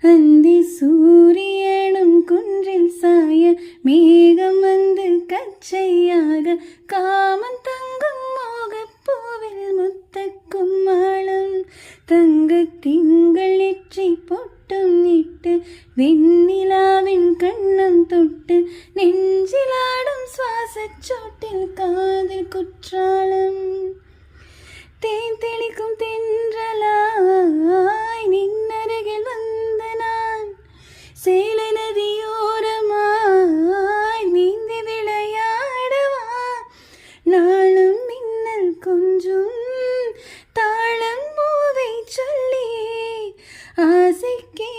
அந்தி சூரியனும் குன்றில் சாய மேகம் வந்து கச்சையாக காமன் தங்கும் மோகப்பூவில் முத்தக்கும் மாளம் தங்க திங்கள் நெற்றி பொட்டும் இட்டு வெண்ணிலாவின் கண்ணம் தொட்டு நெஞ்சிலாடும் சுவாசச்சோட்டில் காதல் குற்றாலம் தேன் தெளிக்கும் தென்றலாய் நின்னருகில் வந்த நான் சேலை நதியோரமாய் நீந்தி விளையாடவா நாளும் மின்னல் கொஞ்சும் தாளம் பூவை சொல்லி ஆசைக்கு